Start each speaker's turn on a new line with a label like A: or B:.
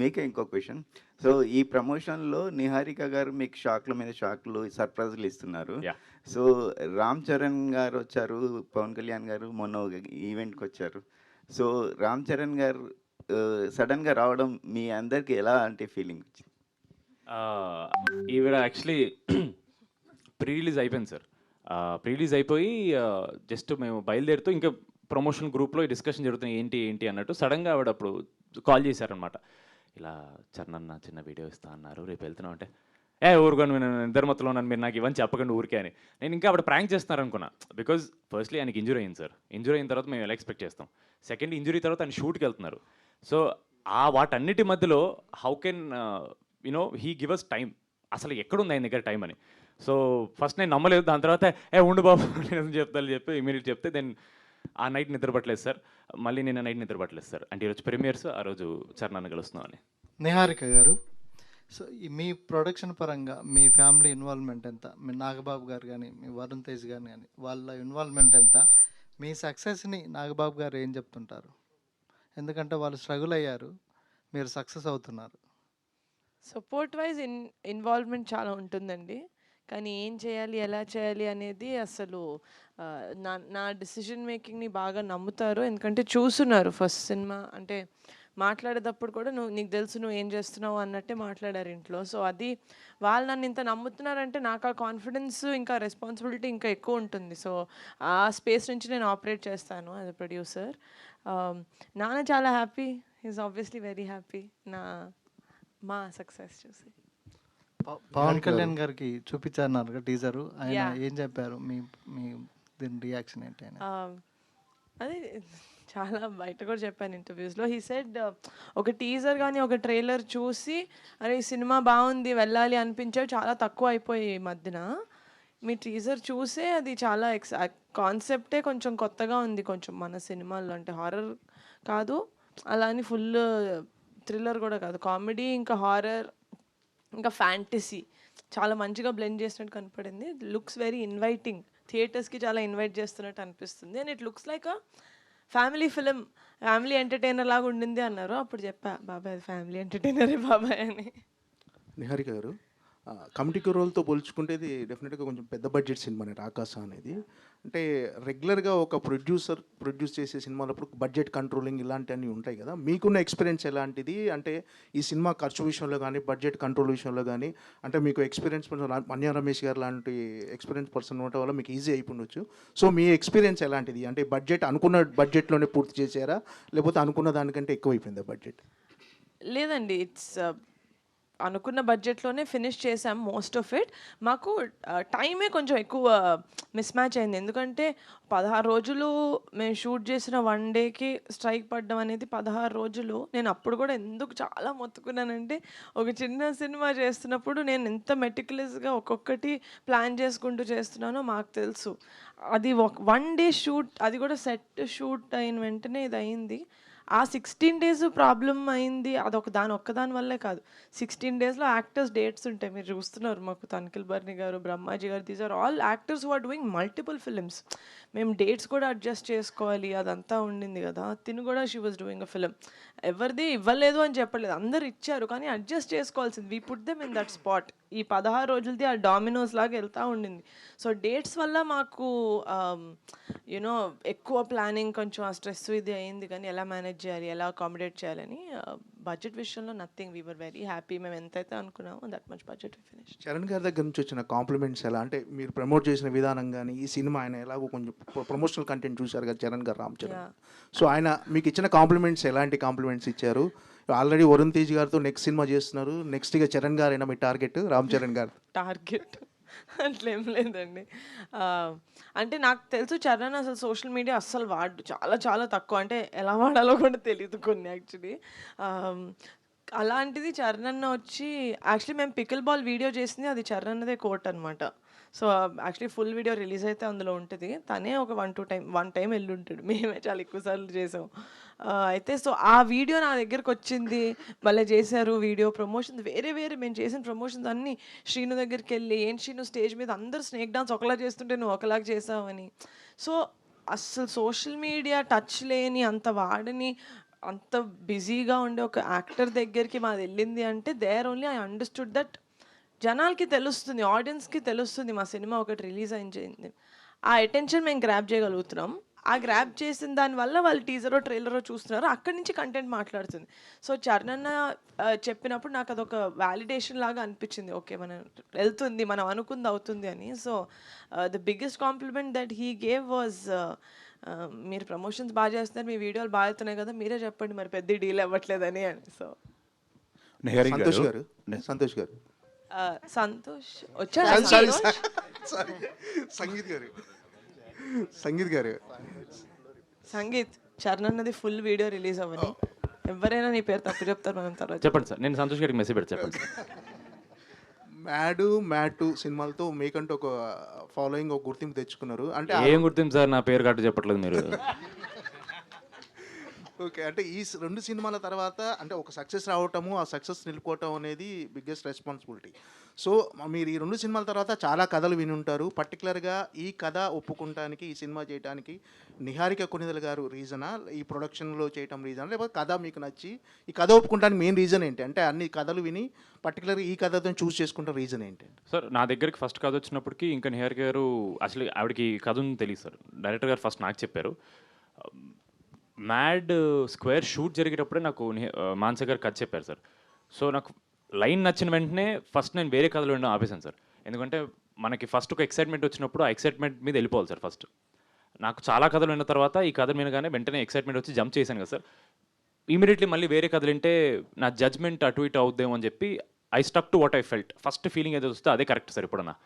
A: మీకే ఇంకో question. So, ఈ ప్రమోషన్‌లో నిహారిక గారు మీకు షాక్‌ల మీద షాక్‌లు, సర్ప్రైజ్‌లు ఇస్తున్నారు.
B: యాహ్!
A: సో, రామ్ చరణ్ గారొచ్చారు, పవన్ కళ్యాణ్ గారు మొన్న ఒక ఈవెంట్‌కొచ్చారు. సో, రామ్ చరణ్ గారు సడెన్‌గా రావడం మీ అందరికి ఎలాంటి ఫీలింగ్ వచ్చింది?
B: ఆహ్, ఈవిడ యాక్చువల్లీ ప్రీ రిలీజ్ అయిపోయింది సార్. ప్రీ రిలీజ్ అయిపోయి జస్ట్ మేము బయలుదేరుతూ ఇంకా ప్రమోషన్ గ్రూప్‌లో ఈ డిస్కషన్ జరుగుతున్నాయి. ఏంటి, ఏంటి అన్నట్టు సడెన్‌గా ఆవిడ అప్పుడు కాల్ చేశారనమాట. ఇలా చరణ్ అన్న చిన్న వీడియో ఇస్తా అన్నారు. రేపు వెళ్తున్నాం అంటే, ఊరుకోండి నేను నిద్ర మత్తులో ఉన్నాను. మీరు నాకు ఇవన్నీ చెప్పకండి ఊరికే అని. నేను ఇంకా ఆవిడ ప్రాంక్ చేస్తున్నారనుకున్నా. బికాజ్ ఫస్ట్‌లీ ఆయనకి ఇంజ్యూరీ అయింది సార్. ఇంజ్యూరీ అయిన తర్వాత మేము ఎలా ఎక్స్‌పెక్ట్ చేస్తాం. సెకండ్ ఇంజ్యూరీ తర్వాత ఆయన షూట్‌కెళ్తున్నారు. సో, వాటన్నిటి మధ్యలో how can he give us time. అసలు ఎక్కడుంది ఆయన దగ్గర టైం అని. సో, ఫస్ట్ నేను నమ్మలేదు. దాని తర్వాత ఉండు బాబు నేను చెప్తాను చెప్పి ఇమ్మీడియేట్ చెప్తే దెన్ ఆ నైట్ నిద్ర పట్టలేదు సార్. మళ్ళీ నిన్న నైట్ నిద్ర పట్టలేదు సార్. అంటే ఈరోజు ప్రీమియర్స్ ఆ రోజు చరణ్ కలుస్తున్నామని.
C: నిహారిక గారు, సో మీ ప్రొడక్షన్ పరంగా మీ ఫ్యామిలీ ఇన్వాల్వ్మెంట్ ఎంత? మీ నాగబాబు గారు కానీ, మీ వరుణ్ తేజ్ గారు కానీ, వాళ్ళ ఇన్వాల్వ్మెంట్ ఎంత? మీ సక్సెస్ని నాగబాబు గారు ఏం చెప్తుంటారు? ఎందుకంటే వాళ్ళు స్ట్రగుల్ అయ్యారు, మీరు సక్సెస్ అవుతున్నారు.
D: సపోర్ట్ వైజ్ ఇన్వాల్వ్మెంట్ చాలా ఉంటుందండి. కానీ ఏం చేయాలి, ఎలా చేయాలి అనేది అసలు నా నా డెసిషన్ మేకింగ్‌ని బాగా నమ్ముతారు. ఎందుకంటే చూసున్నారు ఫస్ట్ సినిమా. అంటే మాట్లాడేటప్పుడు కూడా నీకు తెలుసు నువ్వు ఏం చేస్తున్నావు అన్నట్టే మాట్లాడారు ఇంట్లో. సో, అది వాళ్ళు నన్ను ఇంత నమ్ముతున్నారంటే నాకు ఆ కాన్ఫిడెన్స్ ఇంకా రెస్పాన్సిబిలిటీ ఇంకా ఎక్కువ ఉంటుంది. సో, ఆ స్పేస్ నుంచి నేను ఆపరేట్ చేస్తాను యాస్ ఎ ప్రొడ్యూసర్. నాన్న చాలా happy. He is obviously very happy మా సక్సెస్ చూసి.
C: పవన్ కళ్యాణ్ గారికి చూపించారన్నారు టీజరు. ఆయన
D: Yeah.
C: ఏం చెప్పారు? మీ మీ దీని రియాక్షన్ ఏంటి ఆయన?
D: అదే చాలా బయట కూడా చెప్పాను ఇంటర్వ్యూస్లో. హీ సెడ్ ఒక టీజర్ కానీ ఒక ట్రైలర్ చూసి అరే ఈ సినిమా బాగుంది వెళ్ళాలి అనిపించేవి చాలా తక్కువ అయిపోయాయి ఈ మధ్యన. మీ టీజర్ చూసే అది చాలా కాన్సెప్టే కొంచెం కొత్తగా ఉంది కొంచెం మన సినిమాల్లో. అంటే హారర్ కాదు, అలా అని ఫుల్ థ్రిల్లర్ కూడా కాదు, కామెడీ ఇంకా హారర్ ఇంకా ఫ్యాంటసీ చాలా మంచిగా బ్లెండ్ చేసినట్టు కనపడింది. Looks very inviting. థియేటర్స్కి చాలా ఇన్వైట్ చేస్తున్నట్టు అనిపిస్తుంది. And it looks like a family film, family entertainer లాగా ఉండింది అన్నారు. అప్పుడు చెప్పా బాబాయ్ అది ఫ్యామిలీ ఎంటర్టైనరే బాబాయ్ అని.
E: నిహారిక గారు, కమిటీ కుర్రోలతో పోల్చుకుంటే ఇది డెఫినెట్గా కొంచెం పెద్ద బడ్జెట్ సినిమానే రాకాస అనేది. అంటే రెగ్యులర్గా ఒక ప్రొడ్యూస్ చేసే సినిమాలప్పుడు బడ్జెట్ కంట్రోలింగ్ ఇలాంటివన్నీ ఉంటాయి కదా. మీకున్న ఎక్స్పీరియన్స్ ఎలాంటిది? అంటే ఈ సినిమా ఖర్చు విషయంలో కానీ బడ్జెట్ కంట్రోల్ విషయంలో కానీ, అంటే మీకు ఎక్స్పీరియన్స్ పర్సన్ మన్య రమేష్ గారు లాంటి ఎక్స్పీరియన్స్ పర్సన్ ఉండటం వల్ల మీకు ఈజీ అయిపోవచ్చు. సో మీ ఎక్స్పీరియన్స్ ఎలాంటిది? అంటే బడ్జెట్ అనుకున్న బడ్జెట్లోనే పూర్తి చేశారా, లేకపోతే అనుకున్న దానికంటే ఎక్కువ అయిపోయిందా బడ్జెట్?
D: లేదండి, ఇట్స్ అనుకున్న బడ్జెట్లోనే ఫినిష్ చేసాం మోస్ట్ ఆఫ్ ఇట్. మాకు టైమే కొంచెం ఎక్కువ మిస్ మ్యాచ్ అయింది. ఎందుకంటే 16 రోజులు మేము షూట్ చేసిన 1 డేకి స్ట్రైక్ పడ్డం అనేది 16 రోజులు. నేను అప్పుడు కూడా ఎందుకు చాలా మొత్తుకున్నానంటే ఒక చిన్న సినిమా చేస్తున్నప్పుడు నేను ఎంత మెటిక్యులస్గా ఒక్కొక్కటి ప్లాన్ చేసుకుంటూ చేస్తున్నానో మాకు తెలుసు. అది 1 డే షూట్, అది కూడా సెట్ షూట్ అయిన వెంటనే ఇది అయింది. ఆ 16 డేస్ ప్రాబ్లమ్ అయింది. అదొక ఒక్కదాని వల్లే కాదు. 16 డేస్లో యాక్టర్స్ డేట్స్ ఉంటాయి. మీరు చూస్తున్నారు మాకు తనిఖీల్ బర్ని గారు, బ్రహ్మాజీ గారు, these are all actors who are doing multiple films. మేము డేట్స్ కూడా అడ్జస్ట్ చేసుకోవాలి, అదంతా ఉండింది కదా. తిను కూడా she was doing a film. ఎవరిది ఇవ్వలేదు అని చెప్పలేదు, అందరు ఇచ్చారు, కానీ అడ్జస్ట్ చేసుకోవాల్సింది. We put them in that spot. ఈ 16 రోజులది ఆ డామినోస్ లాగా వెళ్తూ ఉండింది. సో డేట్స్ వల్ల మాకు యూనో ఎక్కువ ప్లానింగ్, కొంచెం ఆ స్ట్రెస్ ఇది అయింది. కానీ ఎలా మేనేజ్ చేయాలి, ఎలా అకామిడేట్ చేయాలని బడ్జెట్ విషయంలో nothing. We were very happy. మేము ఎంతైతే అనుకున్నామో that much budget finish.
E: Charan గారి దగ్గర నుంచి వచ్చిన కాంప్లిమెంట్స్ ఎలా? అంటే మీరు ప్రమోట్ చేసిన విధానం కానీ, ఈ సినిమా ఆయన ఎలాగో కొంచెం ప్రమోషనల్ కంటెంట్ చూశారు కదా చరణ్ గారు, రామ్ చరణ్. సో ఆయన మీకు ఇచ్చిన కాంప్లిమెంట్స్ ఎలాంటి కాంప్లిమెంట్స్ ఇచ్చారు? ఆల్రెడీ వరుణ్ తేజ్ గారితో నెక్స్ట్ సినిమా చేస్తున్నారు. నెక్స్ట్గా చరణ్ గారు అయినా మీ టార్గెట్ రామ్ చరణ్ గారు?
D: టార్గెట్ అట్లేం లేదండి. అంటే నాకు తెలుసు చరణ్ అసలు సోషల్ మీడియా అస్సలు వాడు, చాలా చాలా తక్కువ. అంటే ఎలా వాడాలో కూడా తెలియదు కొన్ని యాక్చువల్లీ. అలాంటిది చరణ్ అన్న వచ్చి, యాక్చువల్లీ మేము పికిల్ బాల్ వీడియో చేసింది అది చరణ్ అన్నదే కోట్ అనమాట. So actually full video release అయితే అందులో ఉంటుంది. తనే ఒక 1 టైం వెళ్ళి ఉంటాడు. మేమే చాలా ఎక్కువసార్లు చేసాం. అయితే సో ఆ వీడియో నా దగ్గరకు వచ్చింది. మళ్ళీ చేశారు వీడియో ప్రమోషన్స్, వేరే వేరే మేము చేసిన ప్రమోషన్స్ అన్నీ. శ్రీను దగ్గరికి వెళ్ళి, ఏంటి శ్రీను స్టేజ్ మీద అందరూ స్నేక్ డాన్స్ ఒకలా చేస్తుంటే నువ్వు ఒకలాగా చేసావని. సో అస్సలు సోషల్ మీడియా టచ్ లేని, అంత వాడని అంత బిజీగా ఉండే ఒక యాక్టర్ దగ్గరికి మాది వెళ్ళింది అంటే there only I understood that జనాలకి తెలుస్తుంది, ఆడియన్స్కి తెలుస్తుంది మా సినిమా ఒకటి రిలీజ్ అయింది, ఆ అటెన్షన్ మేము గ్రాప్ చేయగలుగుతున్నాం. ఆ గ్రాప్ చేసిన దానివల్ల వాళ్ళు టీజరో ట్రైలరో చూస్తున్నారు, అక్కడి నుంచి కంటెంట్ మాట్లాడుతుంది. సో చరణ్ చెప్పినప్పుడు నాకు అదొక వ్యాలిడేషన్ లాగా అనిపించింది, ఓకే మనం వెళ్తుంది, మనం అనుకుంది అవుతుంది అని. So the biggest compliment that he gave was, మీరు ప్రమోషన్స్ బాగా చేస్తున్నారు, మీ వీడియోలు బాగా అవుతున్నాయి కదా, మీరే చెప్పండి మరి పెద్ద డీల్ అవ్వట్లేదని అని. సో
F: నిహారి
E: సంతోష్
F: గారు
E: గారు సంతోష్ గారు
D: సంతోష్ వచ్చాడు.
E: సారీ సారీ సంగీత్ గారు సంగీత్ గారు
D: సంగీత్ చరణ్ అన్నది ఫుల్ వీడియో రిలీజ్ అవ్వని, ఎవరైనా నీ పేరు తప్పు చెప్తారు మనం తర్వాత.
B: చెప్పండి సార్, నేను సంతోష్ గారికి మెసేజ్ పెట్టి చెప్పండి సార్.
E: మ్యాడ్ సినిమాలతో మీకంటూ ఒక ఫాలోయింగ్, ఒక గుర్తింపు తెచ్చుకున్నారు. అంటే
B: ఏం గుర్తింపు సార్, నా పేరు కట్టు చెప్పట్లేదు మీరు.
E: ఓకే, అంటే ఈ రెండు సినిమాల తర్వాత అంటే ఒక సక్సెస్ రావటము, ఆ సక్సెస్ నిలుపుకోవటం అనేది బిగ్గెస్ట్ రెస్పాన్సిబిలిటీ. సో మీరు ఈ రెండు సినిమాల తర్వాత చాలా కథలు విని ఉంటారు. పర్టికులర్గా ఈ కథ ఒప్పుకుంటానికి, ఈ సినిమా చేయడానికి నిహారిక కొనిదెల గారు రీజనా, ఈ ప్రొడక్షన్లో చేయటం రీజనా, లేకపోతే కథ మీకు నచ్చి ఈ కథ ఒప్పుకుంటానికి మెయిన్ రీజన్ ఏంటి? అంటే అన్ని కథలు విని పర్టికులర్గా ఈ కథతో చూస్ చేసుకుంటాం రీజన్ ఏంటి?
B: సార్ నా దగ్గరికి ఫస్ట్ కథ వచ్చినప్పటికీ ఇంకా నిహారిక గారు అసలు ఆవిడకి కథ ఉంది తెలియదు సార్. డైరెక్టర్ గారు ఫస్ట్ నాకు చెప్పారు. మ్యాడ్ స్క్వేర్ షూట్ జరిగేటప్పుడే నాకు మానస గారు కథ చెప్పారు సార్. సో నాకు లైన్ నచ్చిన వెంటనే ఫస్ట్ నేను వేరే కథలో ఉండడం ఆపేశాను సార్. ఎందుకంటే మనకి ఫస్ట్ ఒక ఎక్సైట్మెంట్ వచ్చినప్పుడు ఆ ఎక్సైట్మెంట్ మీద వెళ్ళిపోవాలి సార్. ఫస్ట్ నాకు చాలా కథలు విన్న తర్వాత ఈ కథ మీదగానే వెంటనే ఎక్సైట్మెంట్ వచ్చి జంప్ చేశాను కదా సార్. ఇమీడియట్లీ మళ్ళీ వేరే కథలు వింటే నా జడ్జ్మెంట్ అటు ఇటు అవుద్దేమో అని చెప్పి I stuck to what I felt. First feeling ఏదో వస్తే అదే కరెక్ట్ సార్. ఎప్పుడన్నా